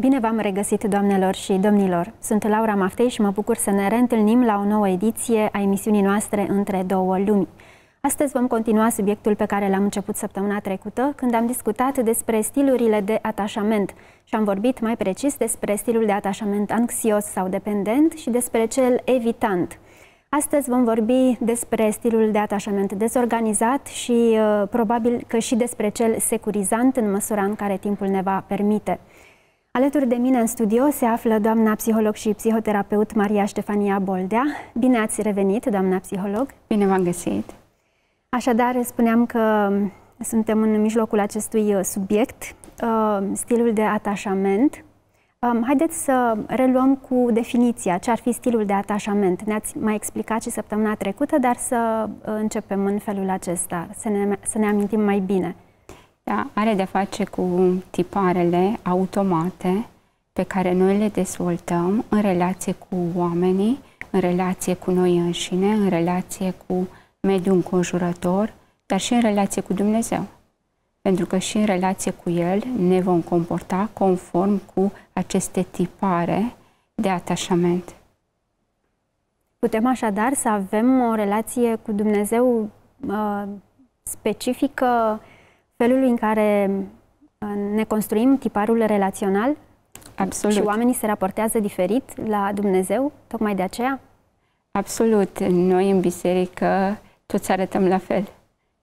Bine v-am regăsit, doamnelor și domnilor! Sunt Laura Maftei și mă bucur să ne reîntâlnim la o nouă ediție a emisiunii noastre Între două lumi. Astăzi vom continua subiectul pe care l-am început săptămâna trecută, când am discutat despre stilurile de atașament și am vorbit mai precis despre stilul de atașament anxios sau dependent și despre cel evitant. Astăzi vom vorbi despre stilul de atașament dezorganizat și probabil că și despre cel securizant, în măsura în care timpul ne va permite. Alături de mine în studio se află doamna psiholog și psihoterapeut Maria Ștefania Boldea. Bine ați revenit, doamna psiholog! Bine v-am găsit! Așadar, spuneam că suntem în mijlocul acestui subiect, stilul de atașament. Haideți să reluăm cu definiția ce ar fi stilul de atașament. Ne-ați mai explicat și săptămâna trecută, dar să începem în felul acesta, să ne amintim mai bine. Da, are de-a face cu tiparele automate pe care noi le dezvoltăm în relație cu oamenii, în relație cu noi înșine, în relație cu mediul înconjurător, dar și în relație cu Dumnezeu. Pentru că și în relație cu El ne vom comporta conform cu aceste tipare de atașament. Putem așadar să avem o relație cu Dumnezeu specifică felului în care ne construim tiparul relațional? Absolut. Și oamenii se raportează diferit la Dumnezeu, tocmai de aceea? Absolut. Noi în biserică toți arătăm la fel.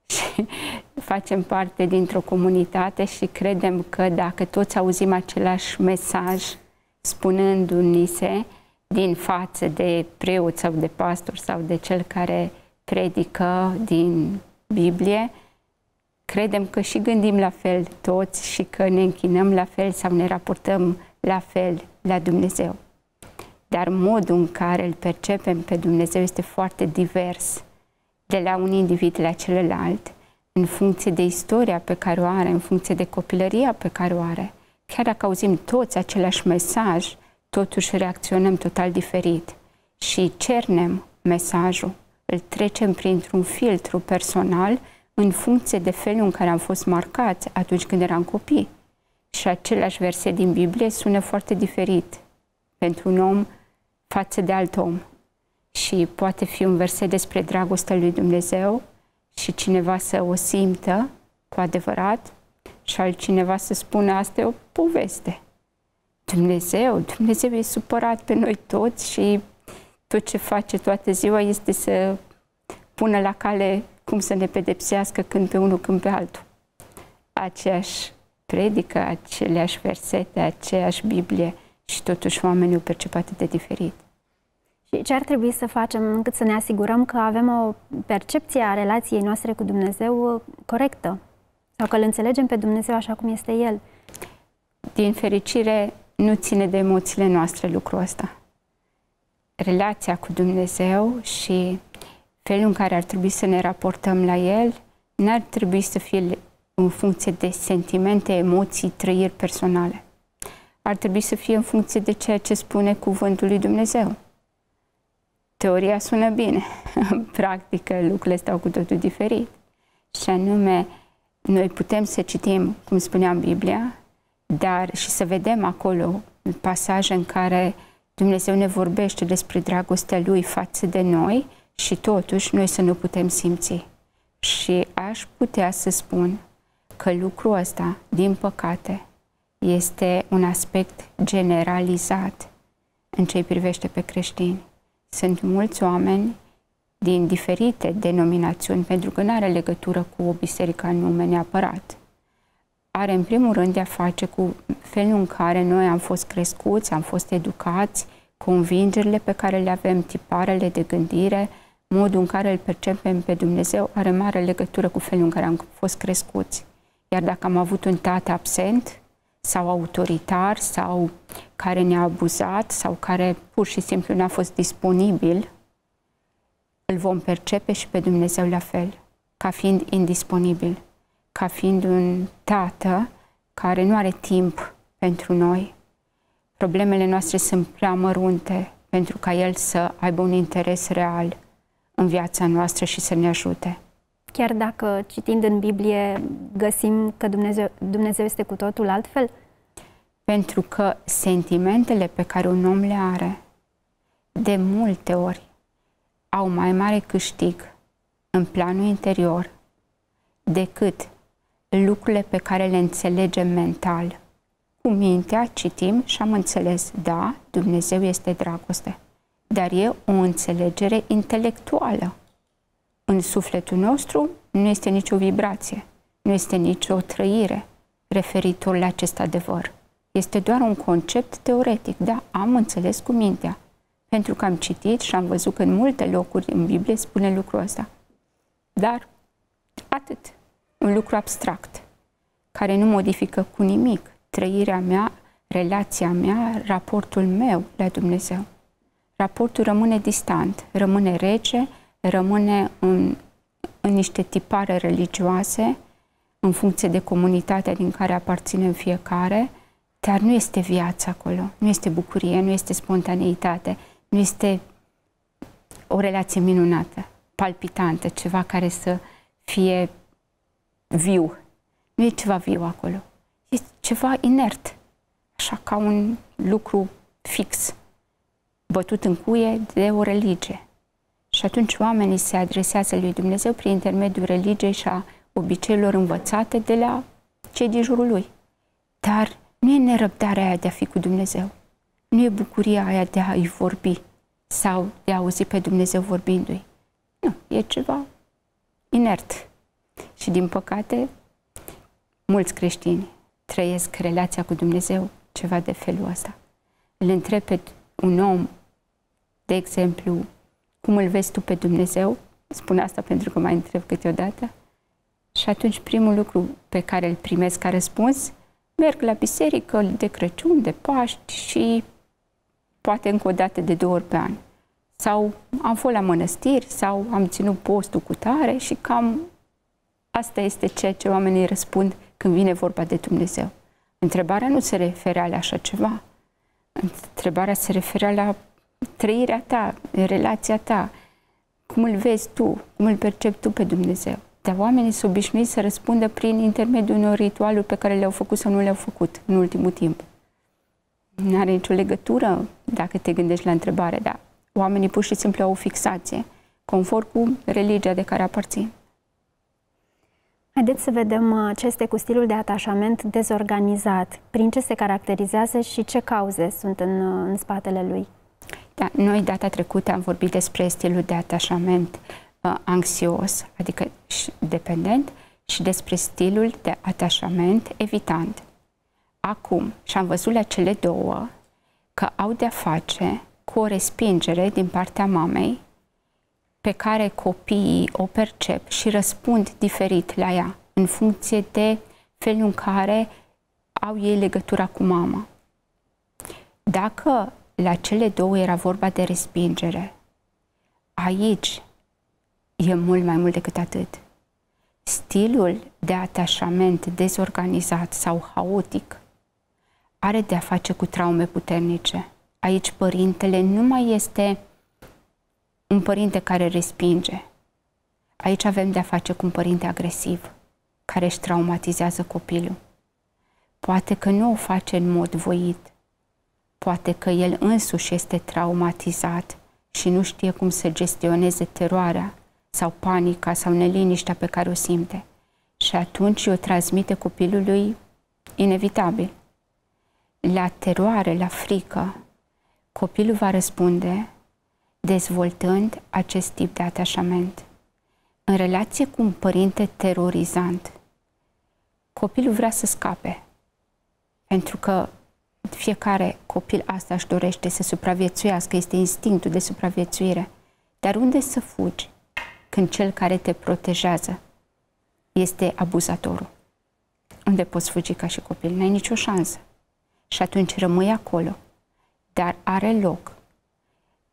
Și facem parte dintr-o comunitate și credem că dacă toți auzim același mesaj spunându-ni se din față de preot sau de pastor sau de cel care predică din Biblie, credem că și gândim la fel toți și că ne închinăm la fel sau ne raportăm la fel la Dumnezeu. Dar modul în care îl percepem pe Dumnezeu este foarte divers de la un individ la celălalt, în funcție de istoria pe care o are, în funcție de copilăria pe care o are. Chiar dacă auzim toți același mesaj, totuși reacționăm total diferit și cernem mesajul, îl trecem printr-un filtru personal în funcție de felul în care am fost marcați atunci când eram copii. Și același verset din Biblie sună foarte diferit pentru un om față de alt om. Și poate fi un verset despre dragostea lui Dumnezeu și cineva să o simtă cu adevărat și altcineva să spună asta e o poveste. Dumnezeu e supărat pe noi toți și tot ce face toată ziua este să pună la cale cum să ne pedepsească când pe unul, când pe altul. Aceeași predică, aceleași versete, aceeași Biblie și totuși oamenii o percep atât de diferit. Și ce ar trebui să facem încât să ne asigurăm că avem o percepție a relației noastre cu Dumnezeu corectă? Sau că îl înțelegem pe Dumnezeu așa cum este El? Din fericire, nu ține de emoțiile noastre lucrul ăsta. Relația cu Dumnezeu și felul în care ar trebui să ne raportăm la El n-ar trebui să fie în funcție de sentimente, emoții, trăiri personale. Ar trebui să fie în funcție de ceea ce spune cuvântul lui Dumnezeu. Teoria sună bine, în practică lucrurile stau cu totul diferit. Și anume, noi putem să citim, cum spuneam, Biblia, dar și să vedem acolo pasaje în care Dumnezeu ne vorbește despre dragostea Lui față de noi și totuși noi să nu putem simți. Și aș putea să spun că lucrul ăsta, din păcate, este un aspect generalizat în ce îi privește pe creștini. Sunt mulți oameni din diferite denominațiuni, pentru că nu are legătură cu o biserică anume neapărat. are în primul rând de-a face cu felul în care noi am fost crescuți, am fost educați, convingerile pe care le avem, tiparele de gândire, modul în care îl percepem pe Dumnezeu are mare legătură cu felul în care am fost crescuți. Iar dacă am avut un tată absent sau autoritar sau care ne-a abuzat sau care pur și simplu n-a fost disponibil, îl vom percepe și pe Dumnezeu la fel, ca fiind indisponibil, ca fiind un tată care nu are timp pentru noi. Problemele noastre sunt prea mărunte pentru ca El să aibă un interes real în viața noastră și să ne ajute. Chiar dacă citind în Biblie găsim că Dumnezeu este cu totul altfel? Pentru că sentimentele pe care un om le are, de multe ori, au mai mare câștig în planul interior decât lucrurile pe care le înțelegem mental. Cu mintea citim și am înțeles, da, Dumnezeu este dragoste, dar e o înțelegere intelectuală. În sufletul nostru nu este nicio vibrație, nu este nicio trăire referitor la acest adevăr. Este doar un concept teoretic, da, am înțeles cu mintea, pentru că am citit și am văzut că în multe locuri în Biblie spune lucrul ăsta. Dar atât, un lucru abstract, care nu modifică cu nimic trăirea mea, relația mea, raportul meu la Dumnezeu. Raportul rămâne distant, rămâne rece, rămâne în niște tipare religioase, în funcție de comunitatea din care aparținem fiecare, dar nu este viață acolo, nu este bucurie, nu este spontaneitate, nu este o relație minunată, palpitantă, ceva care să fie viu. Nu e ceva viu acolo, e ceva inert, așa ca un lucru fix, bătut în cuie de o religie. Și atunci oamenii se adresează lui Dumnezeu prin intermediul religiei și a obiceiurilor învățate de la cei din jurul lui. Dar nu e nerăbdarea aia de a fi cu Dumnezeu. Nu e bucuria aia de a-i vorbi sau de a auzi pe Dumnezeu vorbindu-i. Nu, e ceva inert. Și din păcate, mulți creștini trăiesc relația cu Dumnezeu ceva de felul ăsta. Îl întreb pe un om, de exemplu, cum îl vezi tu pe Dumnezeu? Spun asta pentru că mai întreb câteodată. Și atunci primul lucru pe care îl primesc ca răspuns, merg la biserică de Crăciun, de Paști și poate încă o dată de 2 ori pe an. Sau am fost la mănăstiri, sau am ținut postul cu tare și cam asta este ceea ce oamenii răspund când vine vorba de Dumnezeu. Întrebarea nu se referea la așa ceva. Întrebarea se referea la trăirea ta, relația ta, cum îl vezi tu, cum îl percepi tu pe Dumnezeu. Dar oamenii sunt obișnuiți să răspundă prin intermediul unor ritualuri pe care le-au făcut sau nu le-au făcut în ultimul timp. Nu are nicio legătură dacă te gândești la întrebare, dar oamenii pur și simplu au o fixație, conform cu religia de care aparțin. Haideți să vedem ce este cu stilul de atașament dezorganizat, prin ce se caracterizează și ce cauze sunt în spatele lui. Da, noi data trecută am vorbit despre stilul de atașament anxios, adică dependent, și despre stilul de atașament evitant. Acum, și am văzut la cele două că au de-a face cu o respingere din partea mamei pe care copiii o percep și răspund diferit la ea, în funcție de felul în care au ei legătura cu mama. Dacă la cele două era vorba de respingere, aici e mult mai mult decât atât. Stilul de atașament dezorganizat sau haotic are de-a face cu traume puternice. Aici părintele nu mai este un părinte care respinge. Aici avem de-a face cu un părinte agresiv, care își traumatizează copilul. Poate că nu o face în mod voit, poate că el însuși este traumatizat și nu știe cum să gestioneze teroarea sau panica sau neliniștea pe care o simte. Și atunci o transmite copilului inevitabil. La teroare, la frică, copilul va răspunde dezvoltând acest tip de atașament. În relație cu un părinte terorizant, Copilul vrea să scape, pentru că fiecare copil asta își dorește, să supraviețuiască, este instinctul de supraviețuire. Dar unde să fugi când cel care te protejează este abuzatorul? Unde poți fugi ca și copil? N-ai nicio șansă. Și atunci rămâi acolo. Dar are loc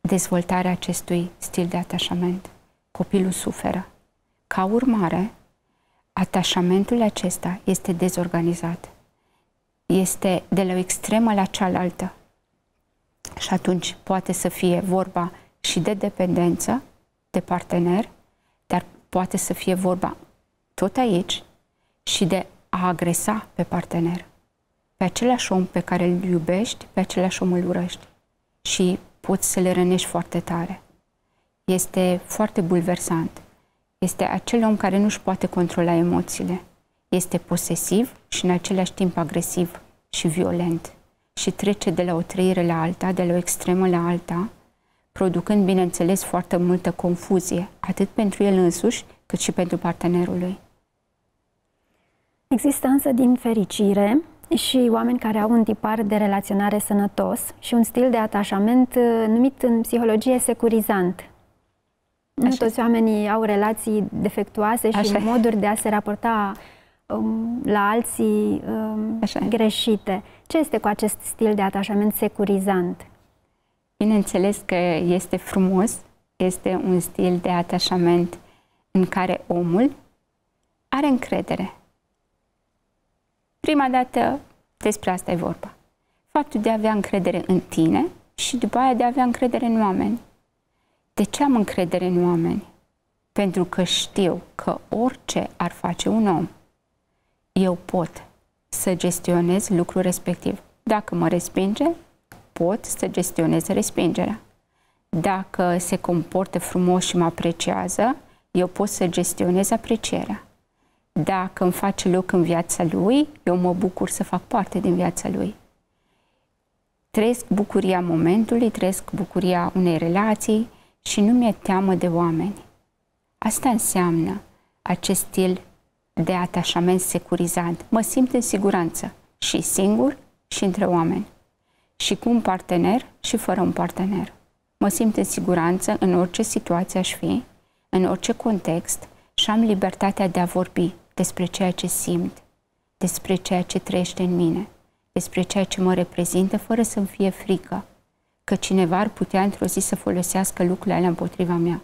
dezvoltarea acestui stil de atașament. Copilul suferă. Ca urmare, atașamentul acesta este dezorganizat. Este de la o extremă la cealaltă. Și atunci poate să fie vorba și de dependență de partener, dar poate să fie vorba tot aici și de a agresa pe partener. Pe același om pe care îl iubești, pe același om îl urăști. Și poți să le rănești foarte tare. Este foarte bulversant. Este acel om care nu-și poate controla emoțiile. Este posesiv și în același timp agresiv și violent. Și trece de la o trăire la alta, de la o extremă la alta, producând, bineînțeles, foarte multă confuzie, atât pentru el însuși, cât și pentru partenerul lui. Există însă, din fericire, și oameni care au un tipar de relaționare sănătos și un stil de atașament numit în psihologie securizant. Nu toți oamenii au relații defectuoase și moduri de a se raporta la alții greșite. Ce este cu acest stil de atașament securizant? Bineînțeles că este frumos, este un stil de atașament în care omul are încredere. Prima dată despre asta e vorba. Faptul de a avea încredere în tine și după aia de a avea încredere în oameni. De ce am încredere în oameni? Pentru că știu că orice ar face un om, eu pot să gestionez lucrul respectiv. Dacă mă respinge, pot să gestionez respingerea. Dacă se comportă frumos și mă apreciază, eu pot să gestionez aprecierea. Dacă îmi face loc în viața lui, eu mă bucur să fac parte din viața lui. Trăiesc bucuria momentului, trăiesc bucuria unei relații și nu mi-e teamă de oameni. Asta înseamnă acest stil de atașament securizant. Mă simt în siguranță și singur și între oameni. Și cu un partener și fără un partener. Mă simt în siguranță în orice situație aș fi, în orice context și am libertatea de a vorbi despre ceea ce simt, despre ceea ce trăiește în mine, despre ceea ce mă reprezintă, fără să-mi fie frică că cineva ar putea într-o zi să folosească lucrurile alea împotriva mea.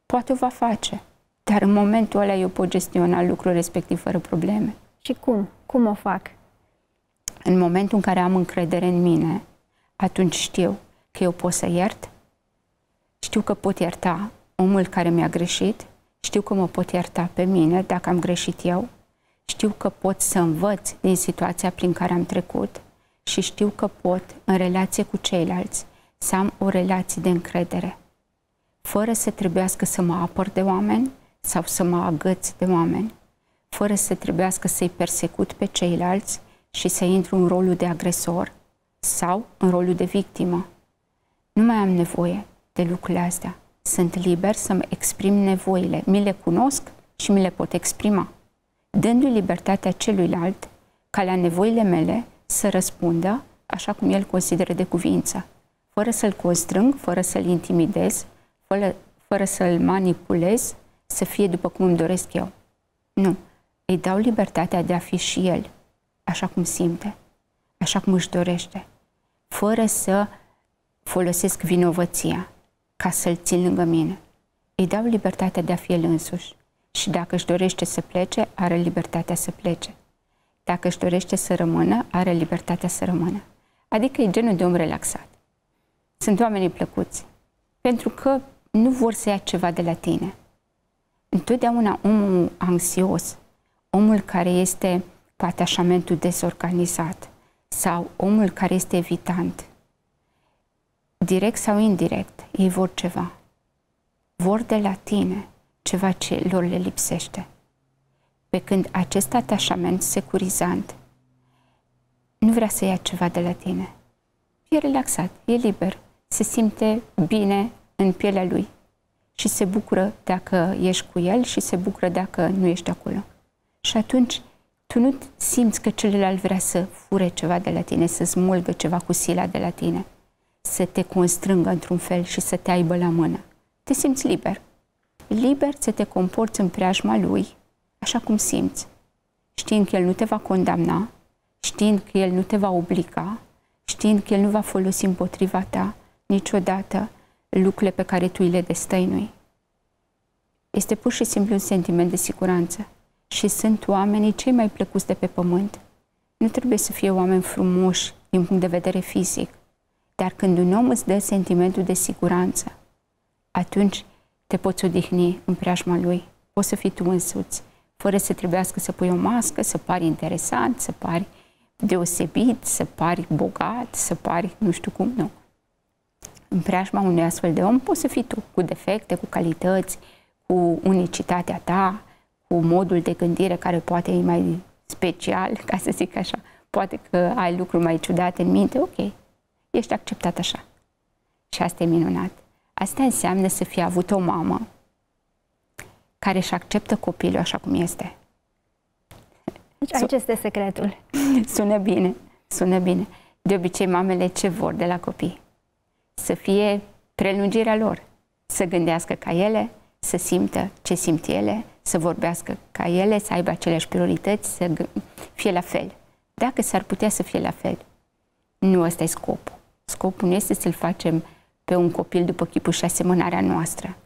Poate o va face, dar în momentul ăla eu pot gestiona lucrul respectiv fără probleme. Și cum? Cum o fac? În momentul în care am încredere în mine, atunci știu că eu pot să iert, știu că pot ierta omul care mi-a greșit, știu că mă pot ierta pe mine dacă am greșit eu, știu că pot să învăț din situația prin care am trecut și știu că pot, în relație cu ceilalți, să am o relație de încredere, fără să trebuiască să mă apăr de oameni sau să mă agăț de oameni, fără să trebuiască să-i persecut pe ceilalți și să intru în rolul de agresor sau în rolul de victimă. Nu mai am nevoie de lucrurile astea. Sunt liber să-mi exprim nevoile. Mi le cunosc și mi le pot exprima, dându-i libertatea celuilalt ca la nevoile mele să răspundă așa cum el consideră de cuvință, fără să-l constrâng, fără să-l intimidez, fără să-l manipulez, să fie după cum îmi doresc eu. Nu. Îi dau libertatea de a fi și el, așa cum simte, așa cum își dorește, fără să folosesc vinovăția ca să-l țin lângă mine. Îi dau libertatea de a fi el însuși. Și dacă își dorește să plece, are libertatea să plece. Dacă își dorește să rămână, are libertatea să rămână. Adică e genul de om relaxat. Sunt oamenii plăcuți, pentru că nu vor să ia ceva de la tine. Întotdeauna omul anxios, omul care este cu atașamentul dezorganizat sau omul care este evitant, direct sau indirect, ei vor ceva. Vor de la tine ceva ce lor le lipsește. Pe când acest atașament securizant nu vrea să ia ceva de la tine. E relaxat, e liber, se simte bine în pielea lui și se bucură dacă ești cu el și se bucură dacă nu ești acolo. Și atunci tu nu simți că celălalt vrea să fure ceva de la tine, să smulgă ceva cu sila de la tine, să te constrângă într-un fel și să te aibă la mână. Te simți liber. Liber să te comporți în preajma lui, așa cum simți, știind că el nu te va condamna, știind că el nu te va obliga, știind că el nu va folosi împotriva ta niciodată lucrurile pe care tu le destăinui. Este pur și simplu un sentiment de siguranță. Și sunt oamenii cei mai plăcuți de pe pământ. Nu trebuie să fie oameni frumoși din punct de vedere fizic, dar când un om îți dă sentimentul de siguranță, atunci te poți odihni în preajma lui. Poți să fii tu însuți, fără să trebuiască să pui o mască, să pari interesant, să pari deosebit, să pari bogat, să pari nu știu cum, nu. În preajma unui astfel de om poți să fii tu, cu defecte, cu calități, cu unicitatea ta, cu modul de gândire care poate e mai special, ca să zic așa. Poate că ai lucruri mai ciudate în minte, ok, ești acceptat așa. Și asta e minunat. Asta înseamnă să fie avut o mamă care își acceptă copilul așa cum este. Deci aici este secretul. Sună bine, sună bine. De obicei, mamele ce vor de la copii? Să fie prelungirea lor, să gândească ca ele, să simtă ce simt ele, să vorbească ca ele, să aibă aceleași priorități, să fie la fel. Dacă s-ar putea să fie la fel, nu ăsta e scopul. Scopul nu este să-l facem pe un copil după chipul și asemănarea noastră.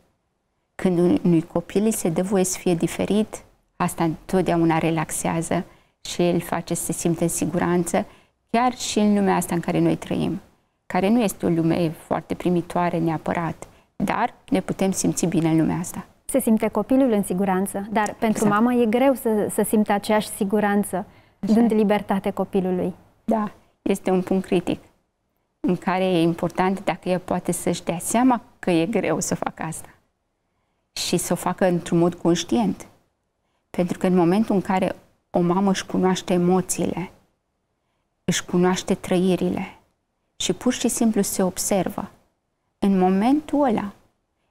Când unui copil îi se dă voie să fie diferit, asta întotdeauna relaxează și îl face să se simtă în siguranță, chiar și în lumea asta în care noi trăim, care nu este o lume foarte primitoare neapărat, dar ne putem simți bine în lumea asta. Se simte copilul în siguranță, dar pentru mamă e greu să simtă aceeași siguranță, dând libertate copilului. Da, este un punct critic în care e important dacă ea poate să-și dea seama că e greu să facă asta și să o facă într-un mod conștient. Pentru că în momentul în care o mamă își cunoaște emoțiile, își cunoaște trăirile și pur și simplu se observă, în momentul ăla,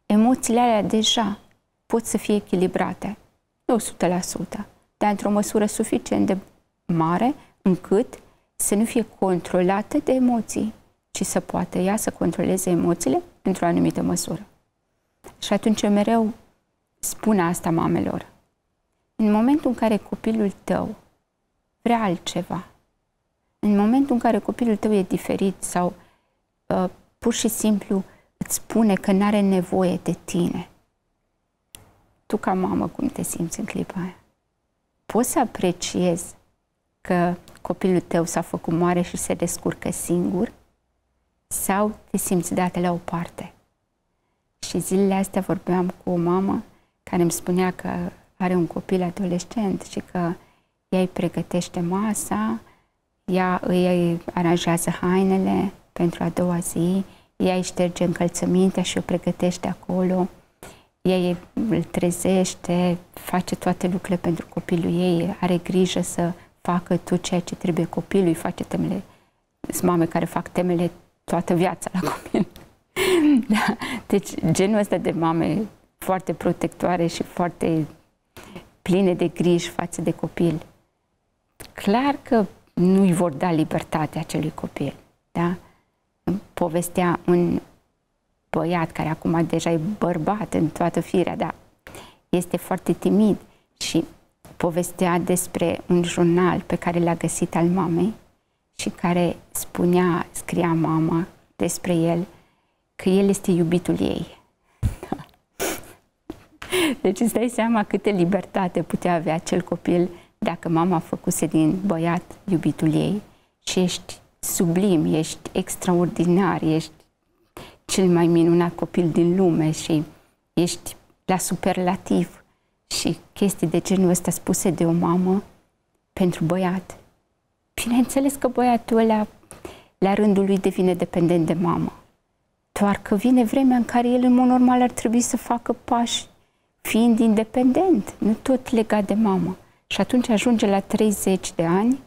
emoțiile alea deja pot să fie echilibrate, nu 100%, dar într-o măsură suficient de mare încât să nu fie controlate de emoții, ci să poată ea să controleze emoțiile într-o anumită măsură. Și atunci eu mereu spun asta mamelor. În momentul în care copilul tău vrea altceva, în momentul în care copilul tău e diferit sau pur și simplu îți spune că nu are nevoie de tine, tu ca mamă cum te simți în clipa aia? Poți să apreciezi că copilul tău s-a făcut mare și se descurcă singur sau te simți dată la o parte? Și zilele astea vorbeam cu o mamă care îmi spunea că are un copil adolescent și că ea îi pregătește masa, ea îi aranjează hainele pentru a doua zi, ea îi șterge încălțămintea și o pregătește acolo, ea îl trezește, face toate lucrurile pentru copilul ei, are grijă să facă tot ceea ce trebuie copilului, face temele. Sunt mame care fac temele toată viața la copil. Da. Deci genul ăsta de mame foarte protectoare și foarte pline de griji față de copil. Clar că nu îi vor da libertatea acelui copil. Da? Povestea un băiat care acum deja e bărbat în toată firea, dar este foarte timid și povestea despre un jurnal pe care l-a găsit al mamei și care scria mama despre el că el este iubitul ei. Deci îți dai seama câtă libertate putea avea acel copil dacă mama făcuse din băiat iubitul ei și ești sublim, ești extraordinar, ești cel mai minunat copil din lume și ești la superlativ și chestii de genul ăsta spuse de o mamă pentru băiat. Bineînțeles că băiatul ăla la rândul lui devine dependent de mamă. Doar că vine vremea în care el în mod normal ar trebui să facă pași fiind independent, nu tot legat de mamă. Și atunci ajunge la 30 de ani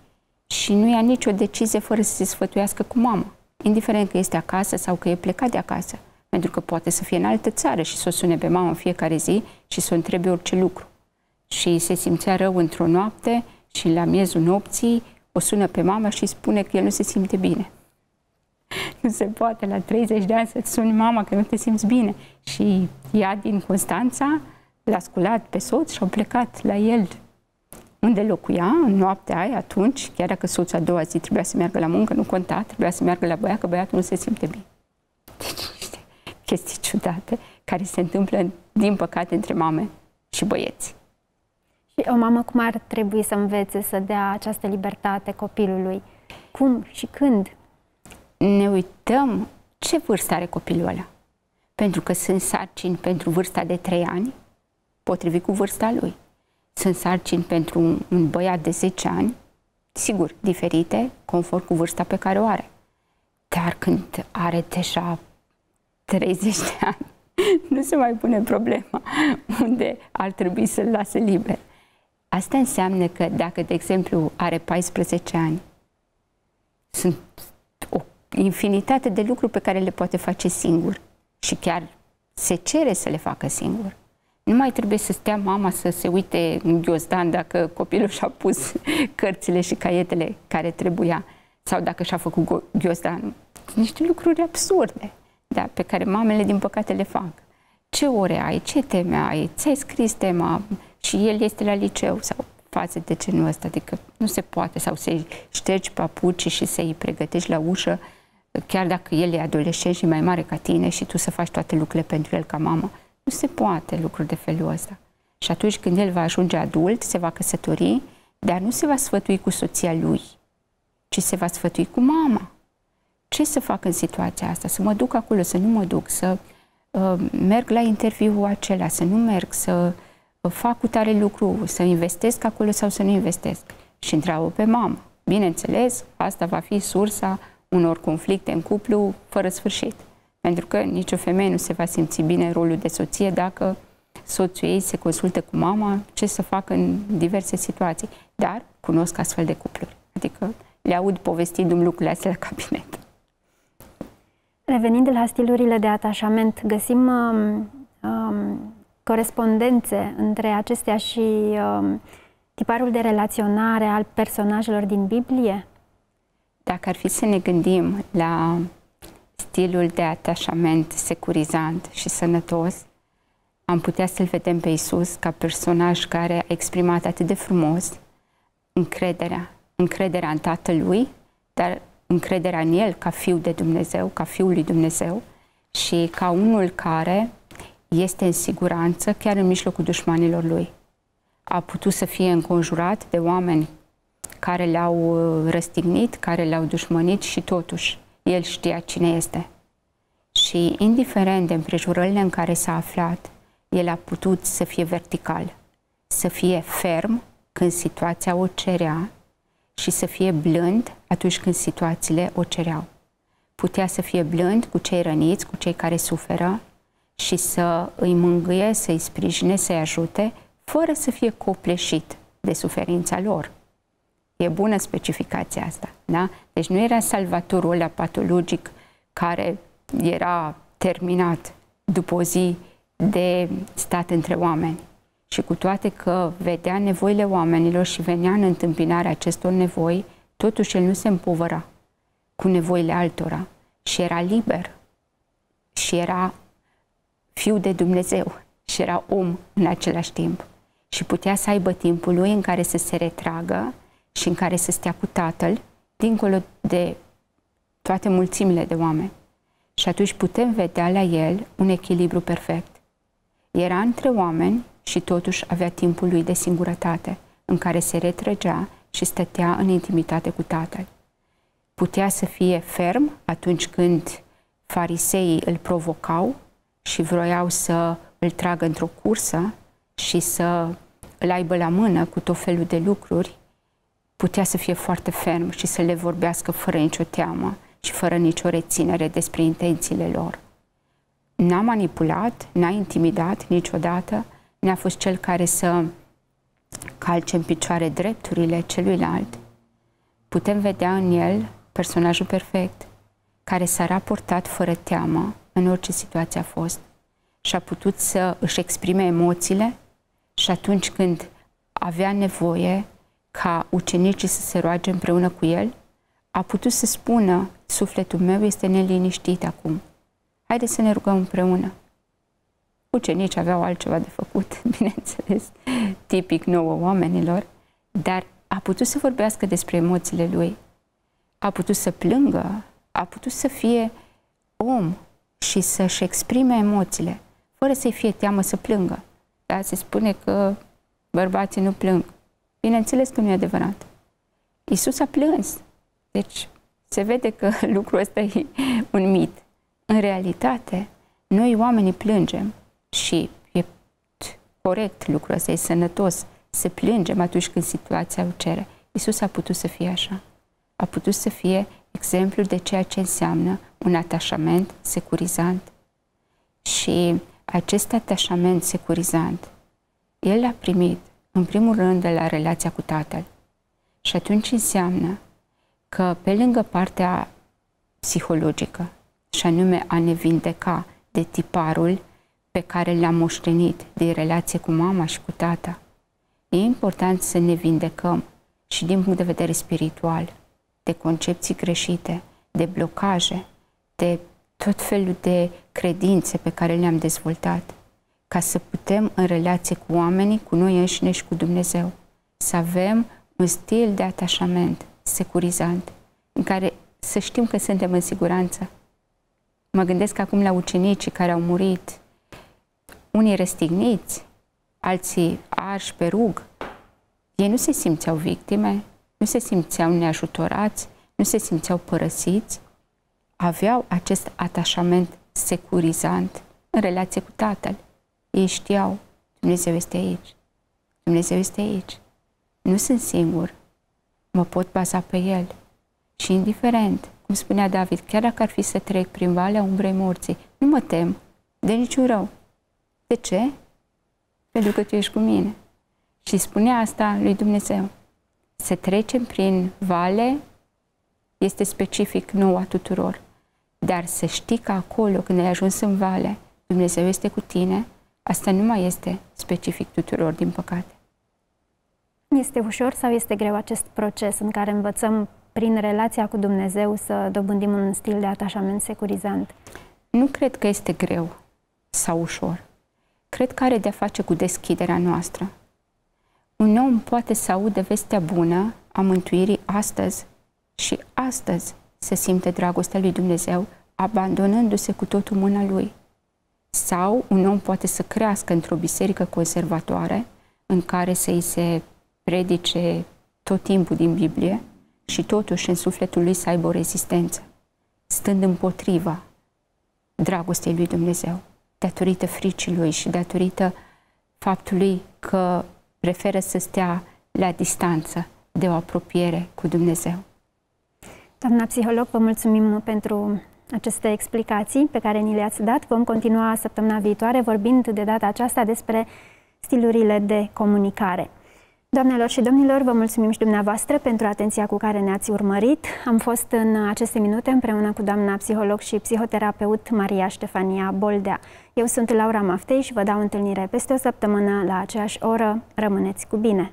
și nu ia nicio decizie fără să se sfătuiască cu mama, indiferent că este acasă sau că e plecat de acasă. Pentru că poate să fie în altă țară și să o sune pe mamă în fiecare zi și să o întrebe orice lucru. Și se simțea rău într-o noapte și la miezul nopții o sună pe mama și spune că el nu se simte bine. Nu se poate la 30 de ani să-ți suni mama că nu te simți bine. Și ea din Constanța l-a sculat pe soț și au plecat la el unde locuia în noaptea aia. Atunci, chiar dacă soțul a doua zi trebuia să meargă la muncă, nu conta, trebuia să meargă la băiat, că băiatul nu se simte bine. Deci niște chestii ciudate care se întâmplă, din păcate, între mame și băieți. Și o mamă cum ar trebui să învețe să dea această libertate copilului? Cum și când? Ne uităm ce vârstă are copilul ăla. Pentru că sunt sarcini pentru vârsta de 3 ani, potrivit cu vârsta lui. Sunt sarcini pentru un băiat de 10 ani, sigur, diferite, conform cu vârsta pe care o are. Dar când are deja 30 de ani, nu se mai pune problema unde ar trebui să-l lase liber. Asta înseamnă că dacă, de exemplu, are 14 ani, sunt o infinitate de lucruri pe care le poate face singur și chiar se cere să le facă singur. Nu mai trebuie să stea mama să se uite în ghiozdan dacă copilul și-a pus cărțile și caietele care trebuia sau dacă și-a făcut ghiozdanul. Niște lucruri absurde, da, pe care mamele, din păcate, le fac. Ce ore ai? Ce teme ai? Ți-ai scris tema? Și el este la liceu sau faze de genul ăsta, adică nu se poate, sau să-i ștergi papucii și să-i pregătești la ușă, chiar dacă el e adolescent și mai mare ca tine și tu să faci toate lucrurile pentru el ca mamă. Nu se poate lucruri de felul ăsta. Și atunci când el va ajunge adult, se va căsători, dar nu se va sfătui cu soția lui, ci se va sfătui cu mama. Ce să fac în situația asta? Să mă duc acolo, să nu mă duc, să merg la interviul acela, să nu merg, să fac cu tare lucru, să investesc acolo sau să nu investesc. Și întreabă pe mamă. Bineînțeles, asta va fi sursa unor conflicte în cuplu fără sfârșit. Pentru că nicio femeie nu se va simți bine în rolul de soție dacă soțul ei se consultă cu mama ce să facă în diverse situații. Dar cunosc astfel de cupluri. Adică le aud povestindu-mi lucrurile astea la cabinet. Revenind la stilurile de atașament, găsim corespondențe între acestea și tiparul de relaționare al personajelor din Biblie? Dacă ar fi să ne gândim la stilul de atașament securizant și sănătos, am putea să-l vedem pe Iisus ca personaj care a exprimat atât de frumos încrederea în Tatălui, dar încrederea în El ca Fiul de Dumnezeu, ca Fiul lui Dumnezeu și ca unul care este în siguranță chiar în mijlocul dușmanilor Lui. A putut să fie înconjurat de oameni care l-au răstignit, care l-au dușmănit și totuși El știa cine este. Și indiferent de împrejurările în care s-a aflat, El a putut să fie vertical, să fie ferm când situația o cerea și să fie blând atunci când situațiile o cereau. Putea să fie blând cu cei răniți, cu cei care suferă și să îi mângâie, să îi sprijine, să îi ajute, fără să fie copleșit de suferința lor. E bună specificația asta, da? Deci nu era salvatorul ăla patologic care era terminat după o zi de stat între oameni. Și cu toate că vedea nevoile oamenilor și venea în întâmpinarea acestor nevoi, totuși el nu se împovăra cu nevoile altora și era liber și era Fiul de Dumnezeu și era om în același timp. Și putea să aibă timpul lui în care să se retragă și în care să stea cu Tatăl, dincolo de toate mulțimile de oameni. Și atunci putem vedea la el un echilibru perfect. Era între oameni și totuși avea timpul lui de singurătate, în care se retrăgea și stătea în intimitate cu Tatăl. Putea să fie ferm atunci când fariseii îl provocau și vroiau să îl tragă într-o cursă și să îl aibă la mână cu tot felul de lucruri. Putea să fie foarte ferm și să le vorbească fără nicio teamă și fără nicio reținere despre intențiile lor. N-a manipulat, n-a intimidat niciodată, n-a fost cel care să calce în picioare drepturile celuilalt. Putem vedea în el personajul perfect, care s-a raportat fără teamă în orice situație a fost și a putut să își exprime emoțiile și atunci când avea nevoie ca ucenicii să se roage împreună cu el, a putut să spună, sufletul meu este neliniștit acum. Haideți să ne rugăm împreună. Ucenicii aveau altceva de făcut, bineînțeles, tipic nouă oamenilor, dar a putut să vorbească despre emoțiile lui, a putut să plângă, a putut să fie om și să-și exprime emoțiile, fără să-i fie teamă să plângă. Dar se spune că bărbații nu plâng. Bineînțeles că nu e adevărat. Iisus a plâns. Deci se vede că lucrul ăsta e un mit. În realitate, noi oamenii plângem și e corect lucrul ăsta, e sănătos să plângem atunci când situația o cere. Iisus a putut să fie așa. A putut să fie exemplu de ceea ce înseamnă un atașament securizant. Și acest atașament securizant, el l-a primit, în primul rând, de la relația cu Tatăl. Și atunci înseamnă că, pe lângă partea psihologică, și anume a ne vindeca de tiparul pe care l-am moștenit din relație cu mama și cu tata, e important să ne vindecăm și din punct de vedere spiritual, de concepții greșite, de blocaje, de tot felul de credințe pe care le-am dezvoltat, ca să putem, în relație cu oamenii, cu noi înșine și cu Dumnezeu, să avem un stil de atașament securizant, în care să știm că suntem în siguranță. Mă gândesc acum la ucenicii care au murit, unii răstigniți, alții arși pe rug. Ei nu se simțeau victime, nu se simțeau neajutorați, nu se simțeau părăsiți, aveau acest atașament securizant în relație cu Tatăl. Ei știau, Dumnezeu este aici, Dumnezeu este aici, nu sunt singur, mă pot baza pe El. Și indiferent, cum spunea David, chiar dacă ar fi să trec prin valea umbrei morții, nu mă tem de niciun rău. De ce? Pentru că Tu ești cu mine. Și spunea asta lui Dumnezeu. Să trecem prin vale este specific nou a tuturor. Dar să știi că acolo, când ai ajuns în vale, Dumnezeu este cu tine, asta nu mai este specific tuturor, din păcate. Este ușor sau este greu acest proces în care învățăm prin relația cu Dumnezeu să dobândim un stil de atașament securizant? Nu cred că este greu sau ușor. Cred că are de-a face cu deschiderea noastră. Un om poate să audă vestea bună a mântuirii astăzi și astăzi să simte dragostea lui Dumnezeu, abandonându-se cu totul mâna Lui. Sau un om poate să crească într-o biserică conservatoare în care să-i se predice tot timpul din Biblie și totuși în sufletul lui să aibă o rezistență, stând împotriva dragostei lui Dumnezeu, datorită fricii lui și datorită faptului că preferă să stea la distanță de o apropiere cu Dumnezeu. Doamna psiholog, vă mulțumim pentru aceste explicații pe care ni le-ați dat. Vom continua săptămâna viitoare vorbind de data aceasta despre stilurile de comunicare. Doamnelor și domnilor, vă mulțumim și dumneavoastră pentru atenția cu care ne-ați urmărit. Am fost în aceste minute împreună cu doamna psiholog și psihoterapeut Maria Ștefania Boldea. Eu sunt Laura Maftei și vă dau întâlnire peste o săptămână la aceeași oră. Rămâneți cu bine!